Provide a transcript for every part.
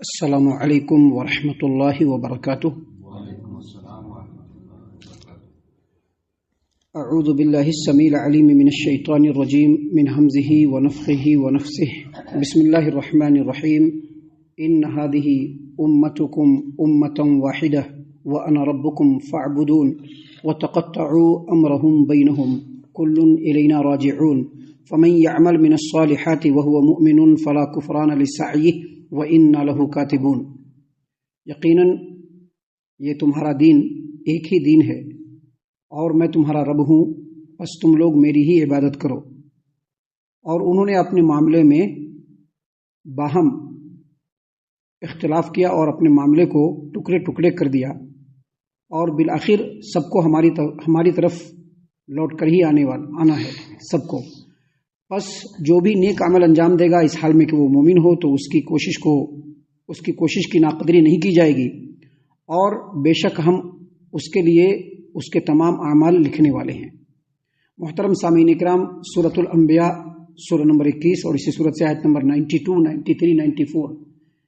السلام علیکم ورحمۃ اللہ وبرکاتہ۔ اعوذ باللہ السمیع العلیم من الشیطان الرجیم من همزه ونفخه ونفثه بسم اللہ الرحمن الرحیم ان هذه امتکم امة واحدة وانا ربکم فاعبدون وتقطعوا امرهم بینهم کل الینا راجعون فمن يعمل من الصالحات وهو مؤمن فلا كفران لسعيه وَإِنَّا لَهُ كَاتِبُونَ۔ یقیناً یہ تمہارا دین ایک ہی دین ہے اور میں تمہارا رب ہوں، بس تم لوگ میری ہی عبادت کرو۔ اور انہوں نے اپنے معاملے میں باہم اختلاف کیا اور اپنے معاملے کو ٹکڑے ٹکڑے کر دیا، اور بالآخر سب کو ہماری طرف لوٹ کر ہی آنا ہے سب کو۔ بس جو بھی نیک عمل انجام دے گا اس حال میں کہ وہ مومن ہو تو اس کی کوشش کی ناقدری نہیں کی جائے گی، اور بے شک ہم اس کے لیے اس کے تمام اعمال لکھنے والے ہیں۔ محترم سامعین اکرام، سورۃ الانبیاء سورہ نمبر 21 اور اسی سورت سے آیت نمبر 92، 93، 94،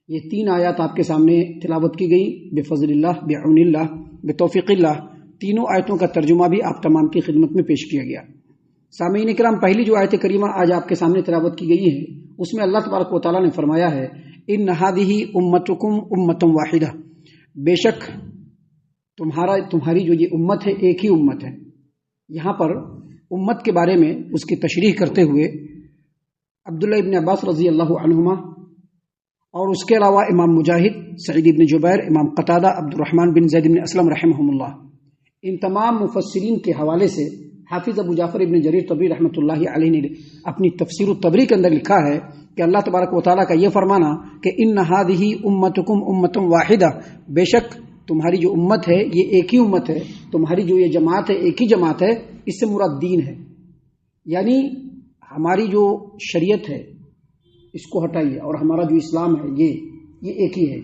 یہ تین آیات آپ کے سامنے تلاوت کی گئی بفضل اللہ، بعون اللہ، بتوفیق اللہ۔ تینوں آیتوں کا ترجمہ بھی آپ تمام کی خدمت میں پیش کیا گیا۔ سامعین اکرام، پہلی جو آیت کریمہ آج آپ کے سامنے تلاوت کی گئی ہے اس میں اللہ تبارک و تعالیٰ نے فرمایا ہے ان هذه امتکم امۃ واحدہ، بے شک تمہاری جو یہ امت ہے ایک ہی امت ہے۔ یہاں پر امت کے بارے میں اس کی تشریح کرتے ہوئے عبداللہ ابن عباس رضی اللہ عنہما اور اس کے علاوہ امام مجاہد، سعید ابن جبیر، امام قتادہ، عبد الرحمن بن زید بن اسلم رحمہم اللہ، ان تمام مفسرین کے حوالے سے حافظ ابو جعفر ابن جریر طبری رحمۃ اللہ علیہ نے اپنی تفسیر الطبری کے اندر لکھا ہے کہ اللہ تبارک و تعالیٰ کا یہ فرمانا کہ ان هذه امتکم امۃ واحدہ، بے شک تمہاری جو امت ہے یہ ایک ہی امت ہے، تمہاری جو یہ جماعت ہے ایک ہی جماعت ہے، اس سے مراد دین ہے، یعنی ہماری جو شریعت ہے اس کو ہٹائیے اور ہمارا جو اسلام ہے یہ ایک ہی ہے۔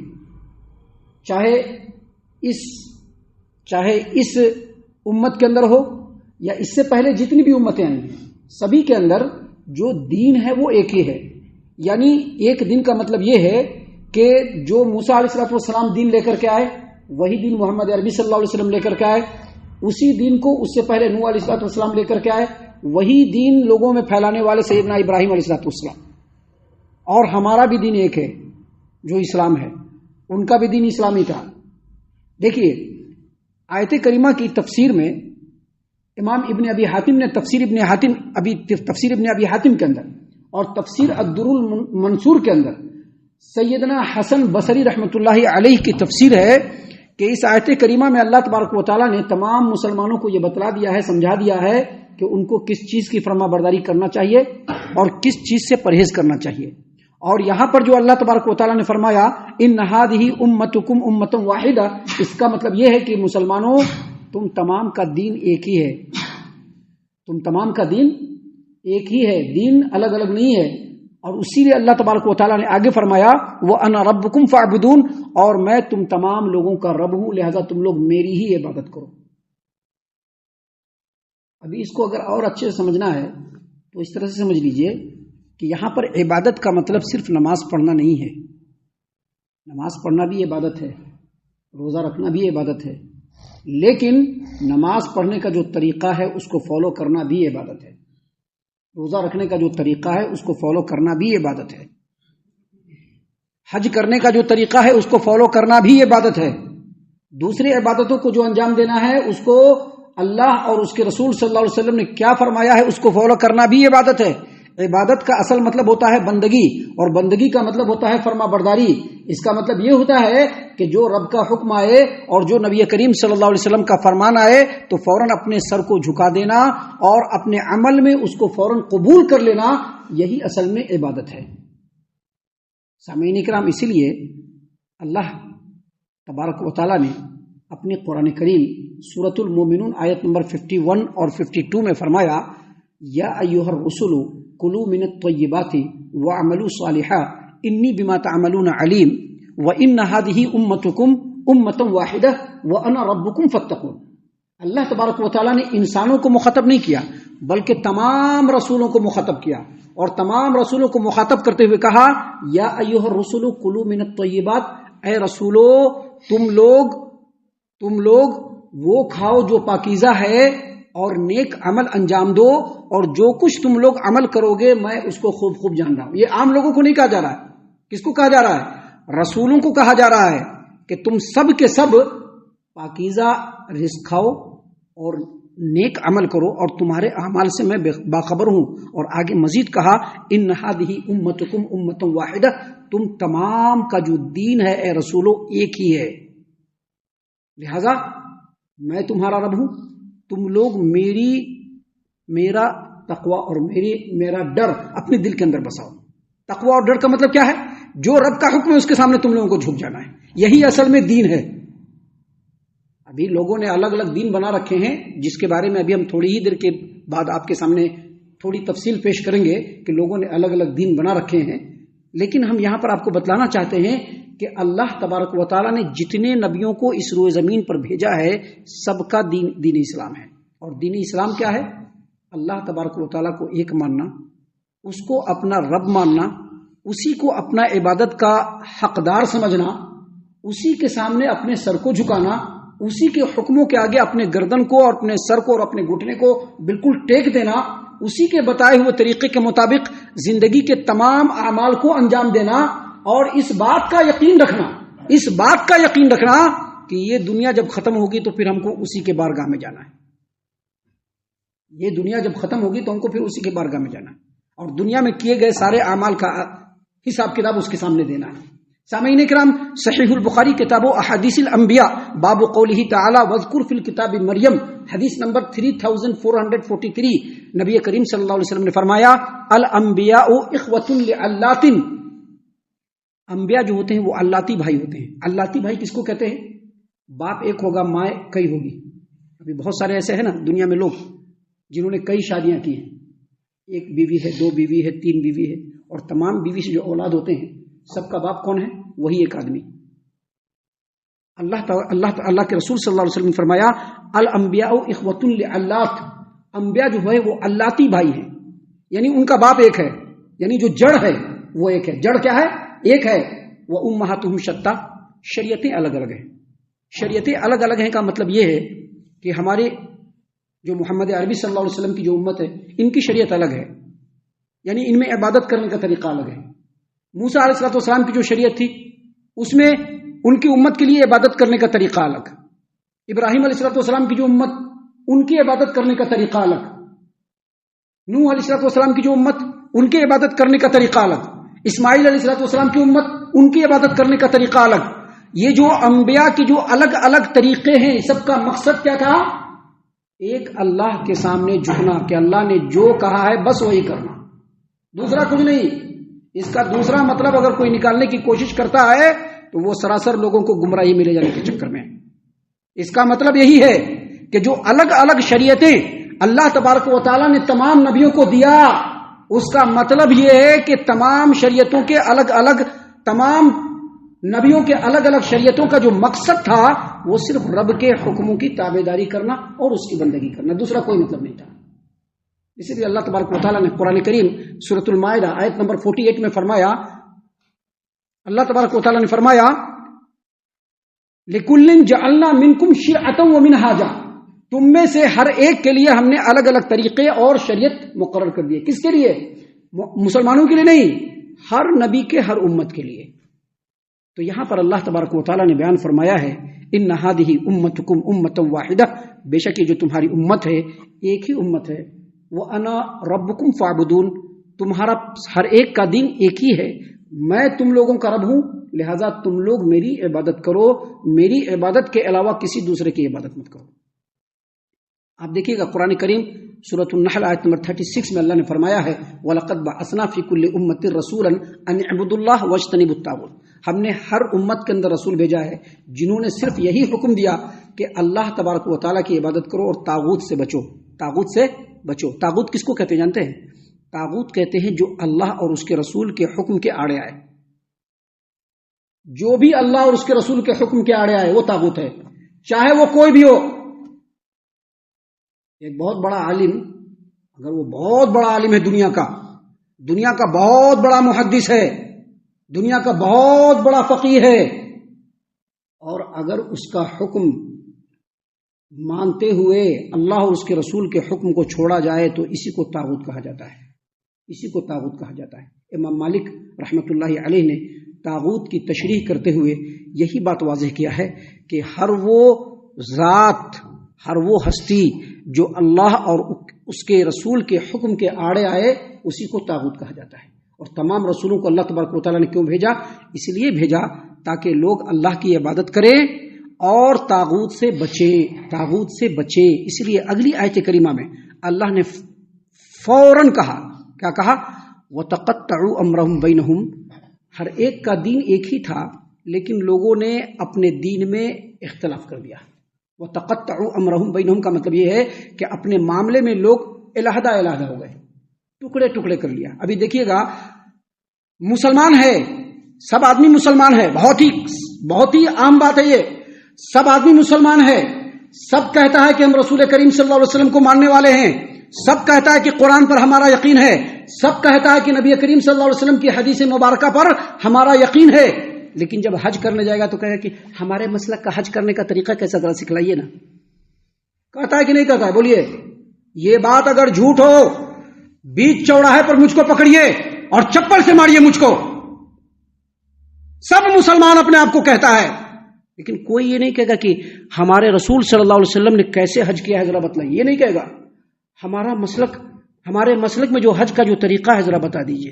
چاہے اس امت کے اندر ہو یا اس سے پہلے جتنی بھی امتیں آئی ہیں، سبھی کے اندر جو دین ہے وہ ایک ہی ہے۔ یعنی ایک دن کا مطلب یہ ہے کہ جو موسیٰ علیہ السلام دین لے کر کے آئے وہی دین محمد عربی صلی اللہ علیہ وسلم لے کر کے آئے، اسی دین کو اس سے پہلے نوح علیہ السلام لے کر کے آئے، وہی دین لوگوں میں پھیلانے والے سیدنا ابراہیم علیہ السلام، اور ہمارا بھی دین ایک ہے جو اسلام ہے، ان کا بھی دین اسلامی تھا۔ دیکھیے آیت کریمہ کی تفسیر میں امام ابن ابی حاتم نے تفسیر ابن ابی حاتم کے اندر اور تفسیر الدر المنصور کے اندر سیدنا حسن بصری رحمۃ اللہ علیہ کی تفسیر ہے کہ اس آیت کریمہ میں اللہ تبارک و تعالیٰ نے تمام مسلمانوں کو یہ بتلا دیا ہے، سمجھا دیا ہے کہ ان کو کس چیز کی فرما برداری کرنا چاہیے اور کس چیز سے پرہیز کرنا چاہیے۔ اور یہاں پر جو اللہ تبارک و تعالیٰ نے فرمایا ان هذه امتکم امۃ واحدہ، اس کا مطلب یہ ہے کہ مسلمانوں تم تمام کا دین ایک ہی ہے، تم تمام کا دین ایک ہی ہے، دین الگ الگ نہیں ہے۔ اور اسی لیے اللہ تبارک و تعالیٰ نے آگے فرمایا وَأَنَا رَبُّكُمْ فَاعْبُدُونَ، اور میں تم تمام لوگوں کا رب ہوں، لہذا تم لوگ میری ہی عبادت کرو۔ ابھی اس کو اگر اور اچھے سے سمجھنا ہے تو اس طرح سے سمجھ لیجئے کہ یہاں پر عبادت کا مطلب صرف نماز پڑھنا نہیں ہے، نماز پڑھنا بھی عبادت ہے، روزہ رکھنا بھی عبادت ہے، لیکن نماز پڑھنے کا جو طریقہ ہے اس کو فالو کرنا بھی عبادت ہے، روزہ رکھنے کا جو طریقہ ہے اس کو فالو کرنا بھی عبادت ہے، حج کرنے کا جو طریقہ ہے اس کو فالو کرنا بھی عبادت ہے، دوسری عبادتوں کو جو انجام دینا ہے اس کو اللہ اور اس کے رسول صلی اللہ علیہ وسلم نے کیا فرمایا ہے اس کو فالو کرنا بھی عبادت ہے۔ عبادت کا اصل مطلب ہوتا ہے بندگی، اور بندگی کا مطلب ہوتا ہے فرما برداری۔ اس کا مطلب یہ ہوتا ہے کہ جو رب کا حکم آئے اور جو نبی کریم صلی اللہ علیہ وسلم کا فرمان آئے تو فوراً اپنے سر کو جھکا دینا اور اپنے عمل میں اس کو فوراً قبول کر لینا، یہی اصل میں عبادت ہے۔ سامعین کرام، اسی لیے اللہ تبارک و تعالیٰ نے اپنی قرآن کریم سورۃ المومنون آیت نمبر 51 اور 52 میں فرمایا یا ایھا الرسل کلوا من الطیبات واعملوا صالحا انی بما تعملون علیم وان هذه امتکم امۃ واحدہ وانا ربکم فاتقون۔ اللہ تبارک و تعالیٰ نے انسانوں کو مخاطب نہیں کیا بلکہ تمام رسولوں کو مخاطب کیا، اور تمام رسولوں کو مخاطب کرتے ہوئے کہا یا ایھا الرسول کلوا من الطیبات، اے رسولو تم لوگ وہ کھاؤ جو پاکیزہ ہے اور نیک عمل انجام دو، اور جو کچھ تم لوگ عمل کرو گے میں اس کو خوب خوب جان رہا ہوں۔ یہ عام لوگوں کو نہیں کہا جا رہا ہے، کس کو کہا جا رہا ہے؟ رسولوں کو کہا جا رہا ہے کہ تم سب کے سب پاکیزہ رزق کھاؤ اور نیک عمل کرو، اور تمہارے اعمال سے میں باخبر ہوں۔ اور آگے مزید کہا ان ھذہ امتکم امۃ واحدہ، تم تمام کا جو دین ہے اے رسولو ایک ہی ہے، لہذا میں تمہارا رب ہوں، تم لوگ میرا تقوی اور میرا ڈر اپنے دل کے اندر بساؤ۔ تقوی اور ڈر کا مطلب کیا ہے؟ جو رب کا حکم ہے اس کے سامنے تم لوگوں کو جھک جانا ہے، یہی اصل میں دین ہے۔ ابھی لوگوں نے الگ الگ دین بنا رکھے ہیں، جس کے بارے میں ابھی ہم تھوڑی ہی دیر کے بعد آپ کے سامنے تھوڑی تفصیل پیش کریں گے کہ لوگوں نے الگ الگ دین بنا رکھے ہیں، لیکن ہم یہاں پر آپ کو بتلانا چاہتے ہیں کہ اللہ تبارک و تعالیٰ نے جتنے نبیوں کو اس روئے زمین پر بھیجا ہے سب کا دین اسلام ہے۔ اور دین اسلام کیا ہے؟ اللہ تبارک و تعالیٰ کو ایک ماننا، اس کو اپنا رب ماننا، اسی کو اپنا عبادت کا حقدار سمجھنا، اسی کے سامنے اپنے سر کو جھکانا، اسی کے حکموں کے آگے اپنے گردن کو اور اپنے سر کو اور اپنے گھٹنے کو بالکل ٹیک دینا، اسی کے بتائے ہوئے طریقے کے مطابق زندگی کے تمام اعمال کو انجام دینا، اور اس بات کا یقین رکھنا کہ یہ دنیا جب ختم ہوگی تو پھر ہم کو اسی کے بارگاہ میں جانا ہے۔ یہ دنیا جب ختم ہوگی تو ہم کو پھر اسی کے بارگاہ میں جانا ہے، اور دنیا میں کیے گئے سارے اعمال کا حساب کتاب اس کے سامنے دینا ہے۔ سامعین کرام، صحیح البخاری کتاب و احادیث الانبیاء باب قولہ تعالی واذکر فی الکتاب مریم، حدیث نمبر 3443، نبی کریم صلی اللہ علیہ وسلم نے فرمایا الانبیاء اخوۃ لعلات، انبیاء جو ہوتے ہیں وہ علاتی بھائی ہوتے ہیں۔ علاتی بھائی کس کو کہتے ہیں؟ باپ ایک ہوگا ماں کئی ہوگی۔ ابھی بہت سارے ایسے ہیں نا دنیا میں لوگ جنہوں نے کئی شادیاں کی ہیں، ایک بیوی ہے، دو بیوی ہے، تین بیوی ہے، اور تمام بیوی سے جو اولاد ہوتے ہیں سب کا باپ کون ہے؟ وہی ایک آدمی۔ اللہ کے رسول صلی اللہ علیہ وسلم نے فرمایا الانبیاء اخوۃ لعلات، انبیاء جو ہے وہ علاتی بھائی ہیں، یعنی ان کا باپ ایک ہے، یعنی جو جڑ ہے وہ ایک ہے۔ جڑ کیا ہے؟ ایک ہے۔ وامہاتہم شتیٰ، شریعتیں الگ الگ ہیں۔ شریعتیں الگ الگ ہیں کا مطلب یہ ہے کہ ہمارے جو محمد عربی صلی اللہ علیہ وسلم کی جو امت ہے ان کی شریعت الگ ہے، یعنی ان میں عبادت کرنے کا طریقہ الگ ہے۔ موسیٰ علیہ السلام کی جو شریعت تھی اس میں ان کی امت کے لیے عبادت کرنے کا طریقہ الگ، ابراہیم علیہ السلام کی جو امت ان کی عبادت کرنے کا طریقہ الگ، نوح علیہ السلام کی جو امت ان کی عبادت کرنے کا طریقہ الگ، اسماعیل علیہ السلام کی امت ان کی عبادت کرنے کا طریقہ الگ۔ یہ جو انبیاء کی جو الگ الگ طریقے ہیں سب کا مقصد کیا تھا؟ ایک اللہ کے سامنے جھکنا کہ اللہ نے جو کہا ہے بس وہی کرنا، دوسرا کچھ نہیں۔ اس کا دوسرا مطلب اگر کوئی نکالنے کی کوشش کرتا ہے تو وہ سراسر لوگوں کو گمراہی میں لے جانے کے چکر میں۔ اس کا مطلب یہی ہے کہ جو الگ الگ شریعتیں اللہ تبارک و تعالیٰ نے تمام نبیوں کو دیا، اس کا مطلب یہ ہے کہ تمام شریعتوں کے الگ الگ، تمام نبیوں کے الگ الگ شریعتوں کا جو مقصد تھا وہ صرف رب کے حکموں کی تابعداری کرنا اور اس کی بندگی کرنا، دوسرا کوئی مطلب نہیں تھا۔ اسی لیے اللہ تبارک و تعالیٰ نے قرآن کریم سورۃ المائدہ آیت نمبر 48 میں فرمایا، اللہ تبارک و تعالیٰ نے فرمایا لِكُلٍّ جَعَلْنَا مِنْكُمْ شِرْعَةً وَمِنْهَاجًا، تم میں سے ہر ایک کے لیے ہم نے الگ الگ طریقے اور شریعت مقرر کر دیے۔ کس کے لیے؟ مسلمانوں کے لیے نہیں، ہر نبی کے ہر امت کے لیے۔ تو یہاں پر اللہ تبارک و تعالیٰ نے بیان فرمایا ہے ان ھذہ امتکم امۃ واحدہ، بے شک یہ جو تمہاری امت ہے ایک ہی امت ہے، وانا ربکم فاعبدون، تمہارا ہر ایک کا دین ایک ہی ہے، میں تم لوگوں کا رب ہوں، لہذا تم لوگ میری عبادت کرو، میری عبادت کے علاوہ کسی دوسرے کی عبادت مت کرو۔ آپ دیکھیے گا قرآن کریم سورۃ النحل آیت نمبر 36 میں اللہ نے فرمایا ہے وَلَقَدْ بَعَثْنَا فِي كُلِّ أُمَّةٍ رَسُولًا أَنِ اعْبُدُوا اللَّهَ وَاجْتَنِبُوا الطَّاغُوتَ، ہم نے ہر امت کے اندر رسول بھیجا ہے جنہوں نے صرف یہی حکم دیا کہ اللہ تبارک و تعالیٰ کی عبادت کرو اور طاغوت سے بچو، طاغوت سے بچو۔ طاغوت کس کو کہتے ہیں جانتے ہیں؟ طاغوت کہتے ہیں جو اللہ اور اس کے رسول کے حکم کے آڑے آئے، جو بھی اللہ اور اس کے رسول کے حکم کے آڑے آئے وہ طاغوت ہے، چاہے وہ کوئی بھی ہو، ایک بہت بڑا عالم، اگر وہ بہت بڑا عالم ہے، دنیا کا بہت بڑا محدث ہے، دنیا کا بہت بڑا فقیہ ہے، اور اگر اس کا حکم مانتے ہوئے اللہ اور اس کے رسول کے حکم کو چھوڑا جائے تو اسی کو طاغوت کہا جاتا ہے. امام مالک رحمۃ اللہ علیہ نے طاغوت کی تشریح کرتے ہوئے یہی بات واضح کیا ہے کہ ہر وہ ذات، ہر وہ ہستی جو اللہ اور اس کے رسول کے حکم کے آڑے آئے، اسی کو طاغوت کہا جاتا ہے. اور تمام رسولوں کو اللہ تبارک و تعالیٰ نے کیوں بھیجا؟ اس لیے بھیجا تاکہ لوگ اللہ کی عبادت کریں اور طاغوت سے بچیں. اس لیے اگلی آیت کریمہ میں اللہ نے فوراً کہا، کیا کہا؟ وَتَقَطَّعُوا أَمْرَهُمْ بَيْنَهُمْ. ہر ایک کا دین ایک ہی تھا، لیکن لوگوں نے اپنے دین میں اختلاف کر دیا. وَتَقَطَّعُوا أَمْرَهُمْ بَيْنَهُمْ کا مطلب یہ ہے کہ اپنے معاملے میں لوگ علیحدہ ہو گئے، ٹکڑے کر لیا. ابھی دیکھیے گا، مسلمان ہے، سب آدمی مسلمان ہے، بہت ہی عام بات ہے یہ. سب آدمی مسلمان ہے، سب کہتا ہے کہ ہم رسول کریم صلی اللہ علیہ وسلم کو ماننے والے ہیں، سب کہتا ہے کہ قرآن پر ہمارا یقین ہے، سب کہتا ہے کہ نبی کریم صلی اللہ علیہ وسلم کی حدیث مبارکہ پر ہمارا یقین ہے. لیکن جب حج کرنے جائے گا تو کہے گا کہ ہمارے مسلک کا حج کرنے کا طریقہ کیسا، ذرا سکھلائیے نا. کہتا ہے کہ نہیں کہتا ہے؟ بولیے. یہ بات اگر جھوٹ ہو، بیچ چوراہے پر مجھ کو پکڑیے اور چپل سے ماریے مجھ کو. سب مسلمان اپنے آپ کو کہتا ہے، لیکن کوئی یہ نہیں کہے گا کہ ہمارے رسول صلی اللہ علیہ وسلم نے کیسے حج کیا ہے، ذرا بتلائیے. یہ نہیں کہے گا. ہمارے مسلک میں جو حج کا جو طریقہ ہے ذرا بتا دیجئے.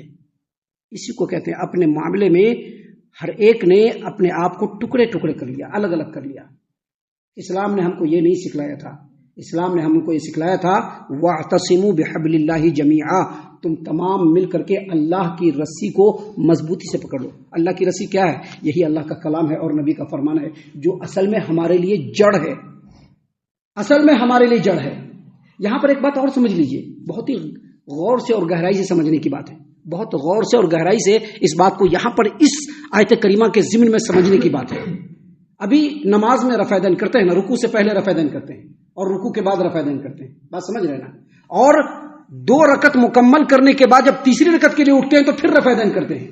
اسی کو کہتے ہیں اپنے معاملے میں ہر ایک نے اپنے آپ کو ٹکڑے کر لیا، الگ الگ کر لیا. اسلام نے ہم کو یہ نہیں سکھلایا تھا. اسلام نے ہم کو یہ سکھلایا تھا وَاعْتَصِمُوا بِحَبْلِ اللَّهِ جَمِيعًا. تم تمام مل کر کے اللہ کی رسی کو مضبوطی سے پکڑ لو. اللہ کی رسی کیا ہے؟ یہی اللہ کا کلام ہے اور نبی کا فرمان ہے، جو اصل میں ہمارے لیے جڑ ہے. یہاں پر ایک بات اور سمجھ لیجئے، بہت ہی غور سے اور گہرائی سے سمجھنے کی بات ہے. بہت غور سے اور گہرائی سے اس بات کو یہاں پر اس آیت کریمہ کے ضمن میں سمجھنے کی بات ہے. ابھی نماز میں رفع دین کرتے ہیں نا، رکوع سے پہلے رفع دین کرتے ہیں اور رکوع کے بعد رفع دین کرتے ہیں. بات سمجھ رہے نا؟ اور 2 رکعت مکمل کرنے کے بعد جب تیسری رکعت کے لیے اٹھتے ہیں تو پھر رفع دین کرتے ہیں.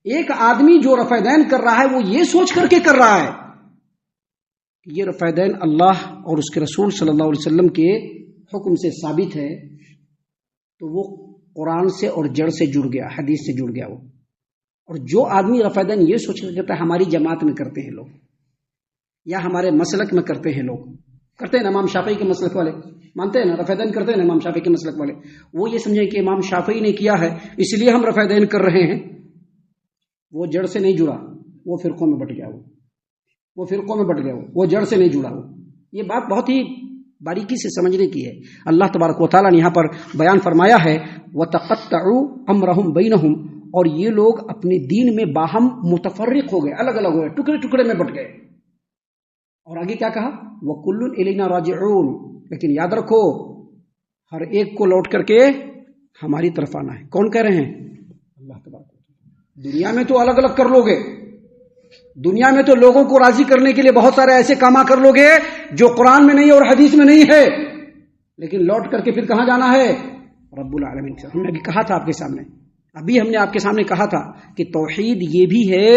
ایک آدمی جو رفع دین کر رہا ہے وہ یہ سوچ کر کے کر رہا ہے کہ یہ رفع دین اللہ اور اس کے رسول صلی اللہ علیہ وسلم کے حکم سے ثابت ہے، تو وہ قرآن سے اور جڑ سے جڑ گیا، حدیث سے جڑ گیا وہ. اور جو آدمی رفع دین یہ سوچ کر کرتا ہے ہماری جماعت میں کرتے ہیں لوگ، یا ہمارے مسلک میں کرتے ہیں لوگ، کرتے ہیں نا، امام شافعی کے مسلک والے مانتے ہیں نا، رفع دین کرتے ہیں نا امام شافعی کے مسلک والے. وہ یہ سمجھیں کہ امام شافعی نے کیا ہے اس لیے ہم رفع دین کر رہے ہیں. وہ جڑ سے نہیں جڑا، وہ فرقوں میں بٹ گیا، وہ جڑ سے نہیں جڑا. یہ بات بہت ہی باریکی سے سمجھنے کی ہے. اللہ تبارک و تعالیٰ نے یہاں پر بیان فرمایا ہے وَتَقَطَّعُوا أَمْرَهُمْ بَيْنَهُمْ، اور یہ لوگ اپنے دین میں باہم متفرق ہو گئے، الگ الگ ہو گئے، ٹکڑے میں بٹ گئے. اور آگے کیا کہا؟ وَكُلٌّ إِلَيْنَا رَاجِعُونَ. لیکن یاد رکھو، ہر ایک کو لوٹ کر کے ہماری طرف آنا ہے. کون کہہ رہے ہیں؟ اللہ تبارک و تعالیٰ. دنیا میں تو الگ الگ کر لو گے، دنیا میں تو لوگوں کو راضی کرنے کے لیے بہت سارے ایسے کام کر لو گے جو قرآن میں نہیں اور حدیث میں نہیں ہے، لیکن لوٹ کر کے پھر کہاں جانا ہے؟ رب العالمین. ہم نے ابھی کہا تھا آپ کے سامنے، ہم نے آپ کے سامنے کہا تھا کہ توحید یہ بھی ہے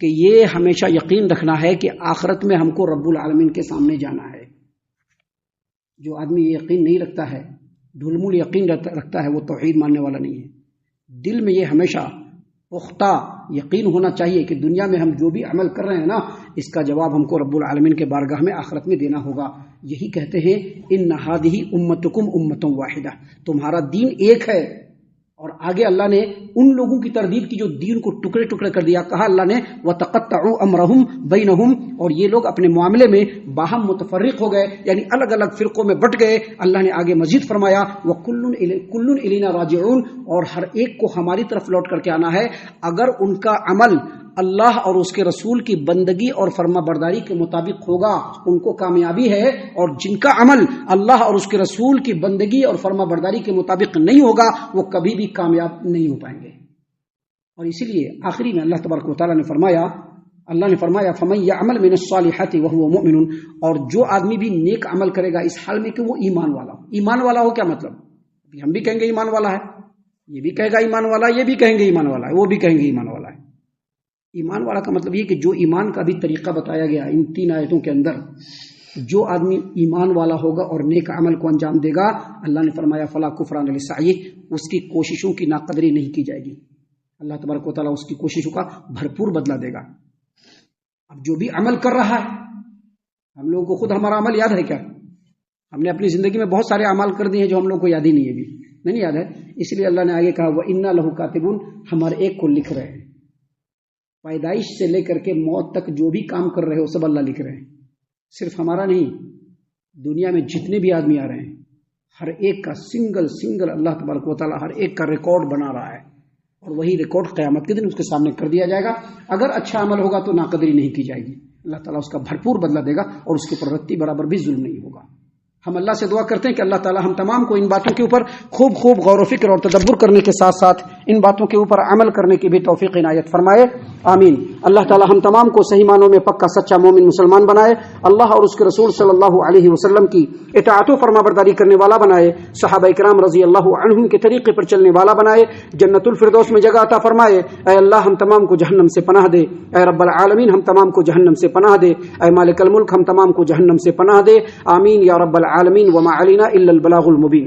کہ یہ ہمیشہ یقین رکھنا ہے کہ آخرت میں ہم کو رب العالمین کے سامنے جانا ہے. جو آدمی یہ یقین نہیں رکھتا ہے، ڈھلمل یقین رکھتا ہے، وہ توحید ماننے والا نہیں ہے. دل میں یہ ہمیشہ پختہ یقین ہونا چاہیے کہ دنیا میں ہم جو بھی عمل کر رہے ہیں نا، اس کا جواب ہم کو رب العالمین کے بارگاہ میں آخرت میں دینا ہوگا. یہی کہتے ہیں ان ھذہ امتکم امۃ واحدہ، تمہارا دین ایک ہے. اور آگے اللہ نے ان لوگوں کی تردید کی جو دین کو ٹکڑے کر دیا. کہا اللہ نے وَتَقَطَّعُوا أَمْرَهُمْ بَيْنَهُمْ، اور یہ لوگ اپنے معاملے میں باہم متفرق ہو گئے، یعنی الگ الگ فرقوں میں بٹ گئے. اللہ نے آگے مزید فرمایا وَكُلٌّ إِلَيْنَا رَاجِعُونَ، اور ہر ایک کو ہماری طرف لوٹ کر کے آنا ہے. اگر ان کا عمل اللہ اور اس کے رسول کی بندگی اور فرما برداری کے مطابق ہوگا ان کو کامیابی ہے، اور جن کا عمل اللہ اور اس کے رسول کی بندگی اور فرما برداری کے مطابق نہیں ہوگا وہ کبھی بھی کامیاب نہیں ہو پائیں گے. اور اسی لیے آخری میں اللہ تبارک و تعالیٰ نے فرمایا اللہ نے فرمایا فمن یعمل من الصالحات وهو مؤمن، اور جو آدمی بھی نیک عمل کرے گا اس حال میں کہ وہ ایمان والا ہو۔ ایمان والا ہو کیا مطلب؟ ہم بھی کہیں گے ایمان والا ہے، یہ بھی کہے گا ایمان والا ہے، یہ بھی کہیں گے ایمان والا ہے، وہ بھی کہیں گے ایمان والا ہے۔ ایمان والا کا مطلب یہ کہ جو ایمان کا بھی طریقہ بتایا گیا ان 3 آیتوں کے اندر، جو آدمی ایمان والا ہوگا اور نیک عمل کو انجام دے گا، اللہ نے فرمایا فلا کفران لسعیہ، اس کی کوششوں کی ناقدری نہیں کی جائے گی، اللہ تبارک و تعالیٰ اس کی کوششوں کا بھرپور بدلہ دے گا۔ اب جو بھی عمل کر رہا ہے، ہم لوگوں کو خود ہمارا عمل یاد ہے کیا؟ ہم نے اپنی زندگی میں بہت سارے اعمال کر دیے ہیں جو ہم لوگ کو یاد ہی نہیں ہے، بھی نہیں یاد ہے، اس لیے اللہ نے آگے کہا وَإِنَّا لَهُ كَاتِبُونَ، ہم ہر ایک کو لکھ رہے ہیں، پیدائش سے لے کر کے موت تک جو بھی کام کر رہے ہو سب اللہ لکھ رہے ہیں، صرف ہمارا نہیں، دنیا میں جتنے بھی آدمی آ رہے ہیں ہر ایک کا سنگل اللہ تبارک و تعالیٰ ہر ایک کا ریکارڈ بنا رہا ہے، اور وہی ریکارڈ قیامت کے دن اس کے سامنے کر دیا جائے گا۔ اگر اچھا عمل ہوگا تو ناقدری نہیں کی جائے گی، اللہ تعالیٰ اس کا بھرپور بدلہ دے گا اور اس کے اوپر رتی برابر بھی ظلم نہیں ہوگا۔ ہم اللہ سے دعا کرتے ہیں کہ اللہ تعالیٰ ہم تمام کو ان باتوں کے اوپر خوب غور و فکر اور تدبر کرنے کے ساتھ ساتھ ان باتوں کے اوپر عمل کرنے کی بھی توفیق عنایت فرمائے، آمین۔ اللہ تعالیٰ ہم تمام کو صحیح معنوں میں پکا سچا مومن مسلمان بنائے، اللہ اور اس کے رسول صلی اللہ علیہ وسلم کی اطاعت و فرما برداری کرنے والا بنائے، صحابہ کرام رضی اللہ عنہم کے طریقے پر چلنے والا بنائے، جنت الفردوس میں جگہ عطا فرمائے۔ اے اللہ ہم تمام کو جہنم سے پناہ دے، اے رب العالمین ہم تمام کو جہنم سے پناہ دے، اے مالک الملک ہم تمام کو جہنم سے پناہ دے، آمین یا رب العالمین۔ وما علینا الا البلاغ المبین۔